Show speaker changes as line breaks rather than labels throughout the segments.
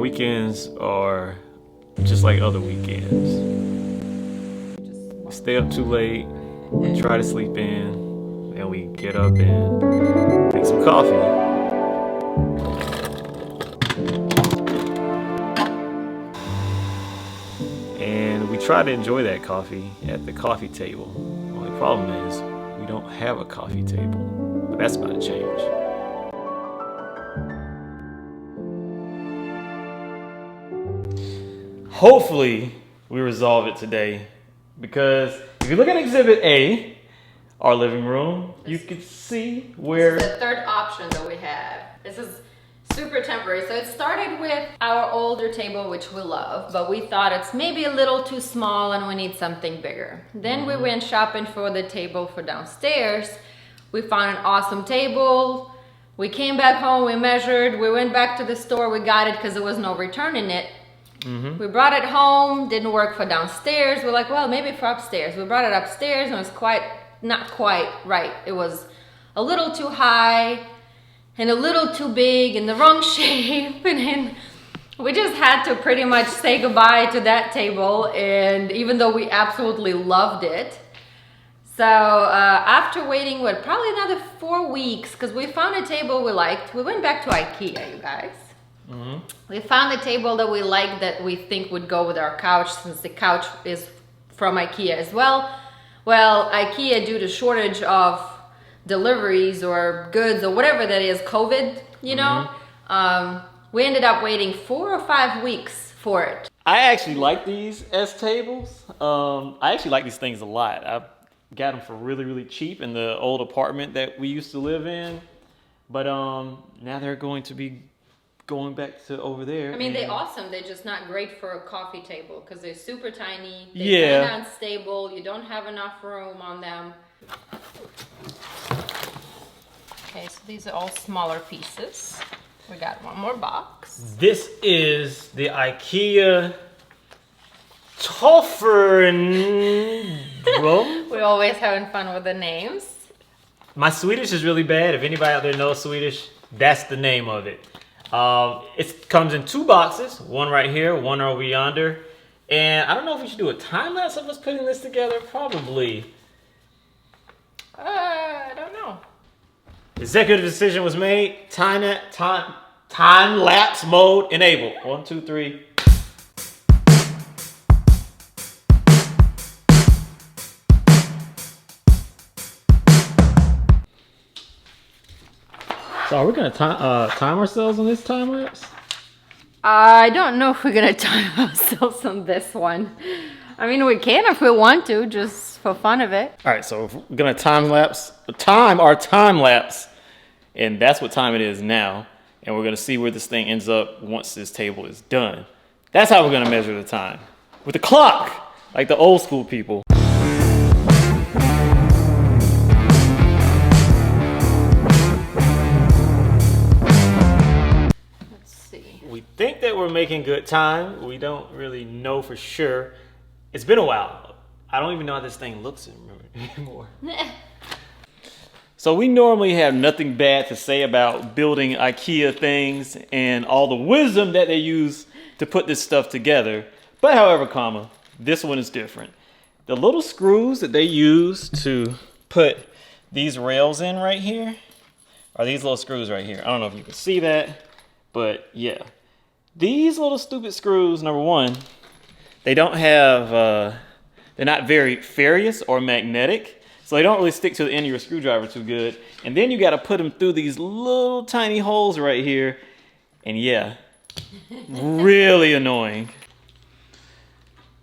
weekends are just like other weekends. We stay up too late, we try to sleep in, and we get up and make some coffee. And we try to enjoy that coffee at the coffee table. The only problem is we don't have a coffee table, but that's about to change. Hopefully we resolve it today, because if you look at Exhibit A, our living room, you can see where...
This is the third option that we have. This is super temporary. So it started with our older table, which we love, but we thought it's maybe a little too small and we need something bigger. Then we went shopping for the table for downstairs. We found an awesome table. We came back home, we measured, we went back to the store, we got it because there was no returning it. We brought it home, didn't work for downstairs. We're like, well, maybe for upstairs. We brought it upstairs and it was not quite right. It was a little too high and a little too big in the wrong shape. And then we just had to pretty much say goodbye to that table. And even though we absolutely loved it. So after waiting, probably another 4 weeks, because we found a table we liked. We went back to IKEA, you guys. We found a table that we like, that we think would go with our couch, since the couch is from IKEA as well. Well, IKEA, due to shortage of deliveries or goods or whatever that is, COVID, you know, we ended up waiting 4 or 5 weeks for it.
I actually like these as tables. I actually like these things a lot. I got them for really, really cheap in the old apartment that we used to live in. But now they're going to be going back to over there.
I mean, they're awesome. They're just not great for a coffee table because they're super tiny. They're kind of unstable. You don't have enough room on them. Okay, so these are all smaller pieces. We got one more box.
This is the IKEA Toftering.
We're always having fun with the names.
My Swedish is really bad. If anybody out there knows Swedish, that's the name of it. It comes in 2 boxes, one right here, one over yonder. And I don't know if we should do a time lapse of us putting this together. Probably.
I don't know.
Executive decision was made. Time lapse mode enabled. 1, 2, 3. So are we gonna time ourselves on this time lapse?
I don't know if we're gonna time ourselves on this one. I mean, we can if we want to, just for fun of it.
All right, so if we're gonna time our time lapse, and that's what time it is now. And we're gonna see where this thing ends up once this table is done. That's how we're gonna measure the time. With the clock, like the old school people. We think that we're making good time. We don't really know for sure. It's been a while. I don't even know how this thing looks anymore. So we normally have nothing bad to say about building IKEA things and all the wisdom that they use to put this stuff together. But however, this one is different. The little screws that they use to put these rails in right here are these little screws right here. I don't know if you can see that, but yeah. These little stupid screws, number one, they don't have, they're not very ferrous or magnetic, so they don't really stick to the end of your screwdriver too good. And then you got to put them through these little tiny holes right here, and yeah, really annoying.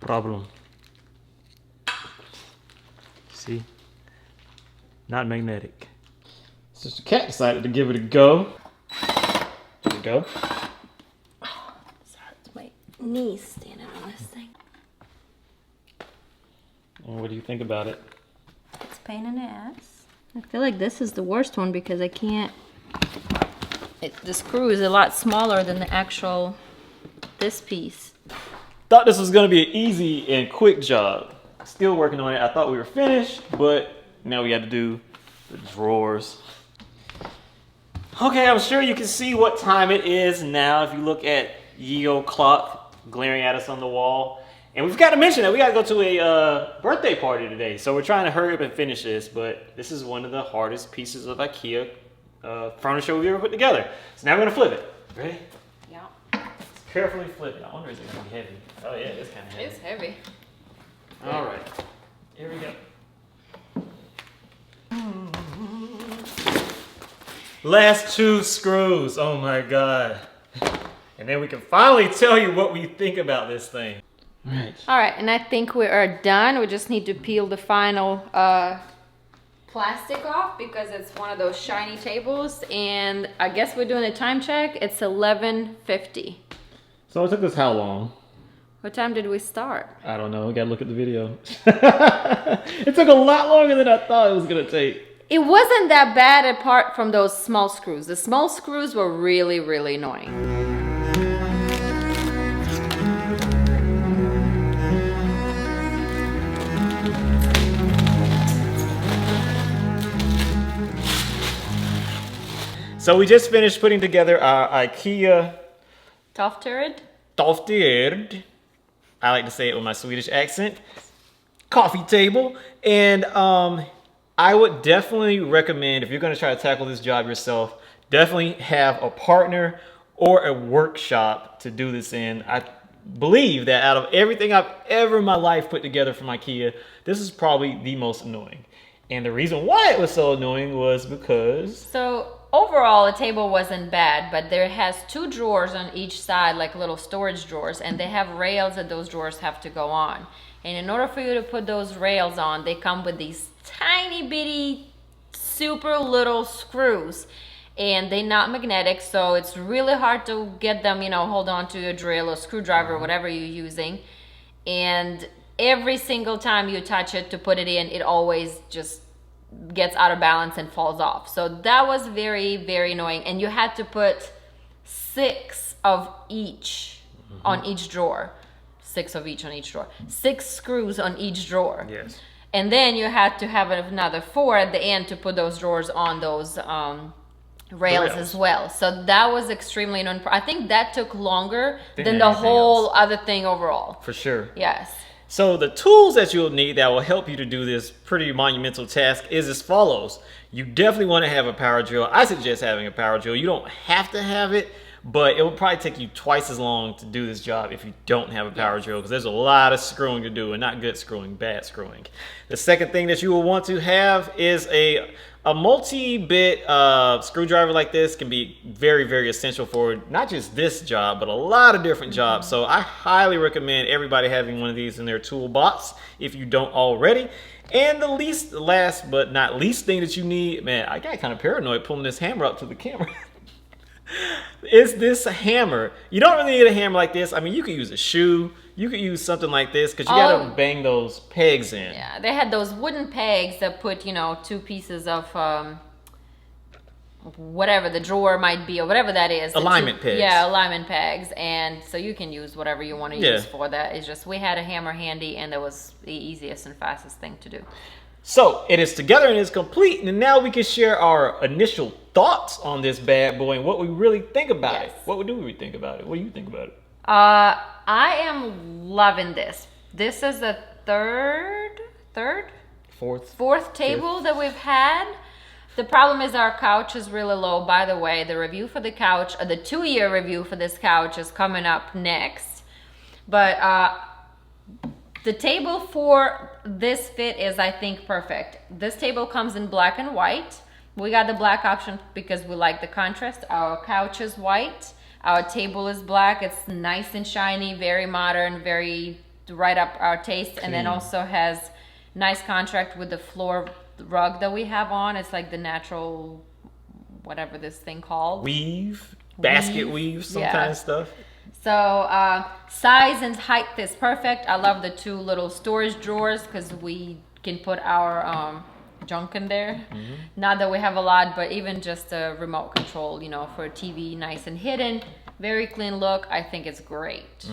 Problem. See? Not magnetic. Sister Cat decided to give it a go. There we go.
Knees standing on this thing.
And what do you think about it?
It's a pain in the ass. I feel like this is the worst one because I can't... the screw is a lot smaller than the actual... this piece.
Thought this was going to be an easy and quick job. Still working on it. I thought we were finished, but now we got to do the drawers. Okay, I'm sure you can see what time it is now if you look at Yeo clock glaring at us on the wall. And we forgot to mention that we got to go to a birthday party today. So we're trying to hurry up and finish this, but this is one of the hardest pieces of IKEA furniture we've ever put together. So now we're going to flip it. Ready?
Yeah.
Let's carefully flip it. I wonder if it's going to be heavy. Oh yeah, it's kind of heavy.
It's heavy.
All right. Here we go. Last 2 screws. Oh my God. And then we can finally tell you what we think about this thing. Right.
All right, and I think we are done. We just need to peel the final plastic off because it's one of those shiny tables. And I guess we're doing a time check. It's 11:50.
So it took us how long?
What time did we start?
I don't know. We gotta look at the video. It took a lot longer than I thought it was gonna take.
It wasn't that bad apart from those small screws. The small screws were really, really annoying.
So we just finished putting together our IKEA
Tofterd.
I like to say it with my Swedish accent. Coffee table. And I would definitely recommend, if you're going to try to tackle this job yourself, definitely have a partner or a workshop to do this in. I believe that out of everything I've ever in my life put together from IKEA, this is probably the most annoying. And the reason why it was so annoying was because...
So overall, the table wasn't bad, but there has 2 drawers on each side, like little storage drawers, and they have rails that those drawers have to go on. And in order for you to put those rails on, they come with these tiny bitty, super little screws. And they're not magnetic, so it's really hard to get them, you know, hold on to your drill or screwdriver, whatever you're using. And every single time you touch it to put it in, it always just gets out of balance and falls off. So that was very, very annoying. And you had to put 6 of each on each drawer. 6 of each on each drawer. 6 screws on each drawer.
Yes.
And then you had to have another 4 at the end to put those drawers on those rails as well. So that was extremely annoying. I think that took longer than the whole other thing overall.
For sure.
Yes.
So the tools that you'll need that will help you to do this pretty monumental task is as follows. You definitely want to have a power drill. I suggest having a power drill. You don't have to have it, but it will probably take you twice as long to do this job if you don't have a power drill, because there's a lot of screwing to do, and not good screwing, bad screwing. The second thing that you will want to have is a multi-bit screwdriver like this. Can be very, very essential for not just this job, but a lot of different jobs. So I highly recommend everybody having one of these in their toolbox if you don't already. And the last but not least thing that you need, man, I got kind of paranoid pulling this hammer up to the camera. Is this a hammer? You don't really need a hammer like this. I mean, you could use a shoe. You could use something like this because you gotta bang those pegs in.
Yeah, they had those wooden pegs that put, you know, 2 pieces of whatever the drawer might be or whatever that is.
Alignment pegs.
Yeah, alignment pegs. And so you can use whatever you want to use for that. It's just we had a hammer handy and that was the easiest and fastest thing to do.
So it is together and it's complete, and now we can share our initial thoughts on this bad boy and what we really think about it. What do we think about it? What do you think about it?
I am loving this. This is the fourth table that we've had. The problem is our couch is really low. By the way, the review for the couch, the 2-year review for this couch is coming up next. But the table for this fit is, I think, perfect. This table comes in black and white. We got the black option because we like the contrast. Our couch is white. Our table is black. It's nice and shiny, very modern, very right up our taste. Clean. And then also has nice contrast with the floor rug that we have on. It's like the natural, whatever this thing called.
Basket weave, some kind of stuff. So size and height is perfect. I love the 2 little storage drawers because we can put our junk in there. Not that we have a lot, but even just a remote control, you know, for a TV, nice and hidden. Very clean look. I think it's great.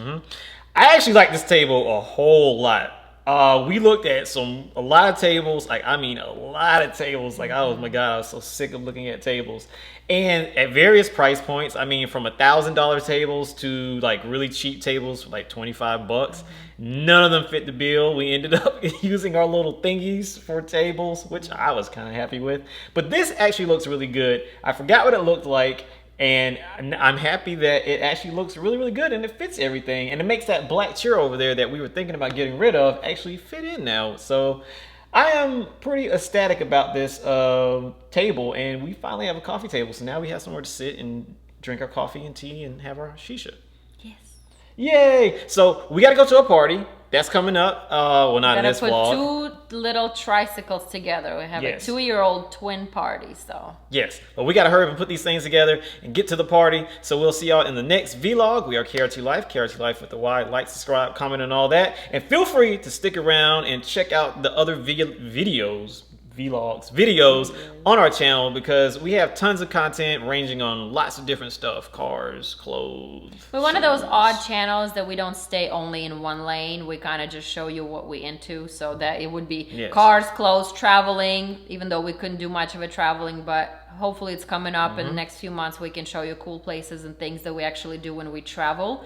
I actually like this table a whole lot. We looked at a lot of tables. Like, I mean, a lot of tables. Like, oh my God, I was so sick of looking at tables. And at various price points, I mean, from $1,000 tables to like really cheap tables for like 25 bucks. None of them fit the bill. We ended up using our little thingies for tables, which I was kind of happy with. But this actually looks really good. I forgot what it looked like. And I'm happy that it actually looks really, really good and it fits everything. And it makes that black chair over there that we were thinking about getting rid of actually fit in now. So I am pretty ecstatic about this table. And we finally have a coffee table. So now we have somewhere to sit and drink our coffee and tea and have our shisha.
Yes.
Yay! So we got to go to a party. That's coming up. Well, not in this vlog.
Gotta put 2 little tricycles together. We have a 2-year-old twin party, so.
Yes, but we gotta hurry up and put these things together and get to the party. So we'll see y'all in the next vlog. We are KRT Life, KRT Life with the Y. Like, subscribe, comment, and all that. And feel free to stick around and check out the other videos on our channel, because we have tons of content ranging on lots of different stuff: cars, clothes.
We're one of those odd channels that we don't stay only in one lane. We kind of just show you what we into, so that it would be cars, clothes, traveling, even though we couldn't do much of it traveling, but hopefully it's coming up in the next few months. We can show you cool places and things that we actually do when we travel.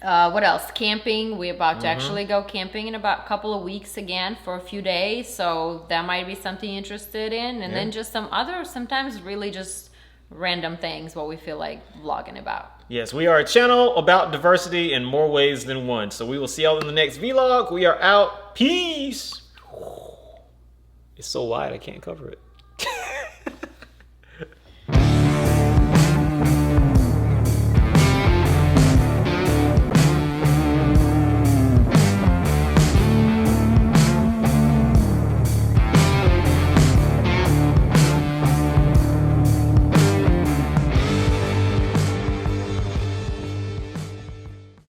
What else? Camping. We're about to actually go camping in about a couple of weeks again for a few days. So that might be something you're interested in. And then just some other, sometimes really just random things, what we feel like vlogging about.
Yes, we are a channel about diversity in more ways than one. So we will see y'all in the next vlog. We are out. Peace. It's so wide, I can't cover it.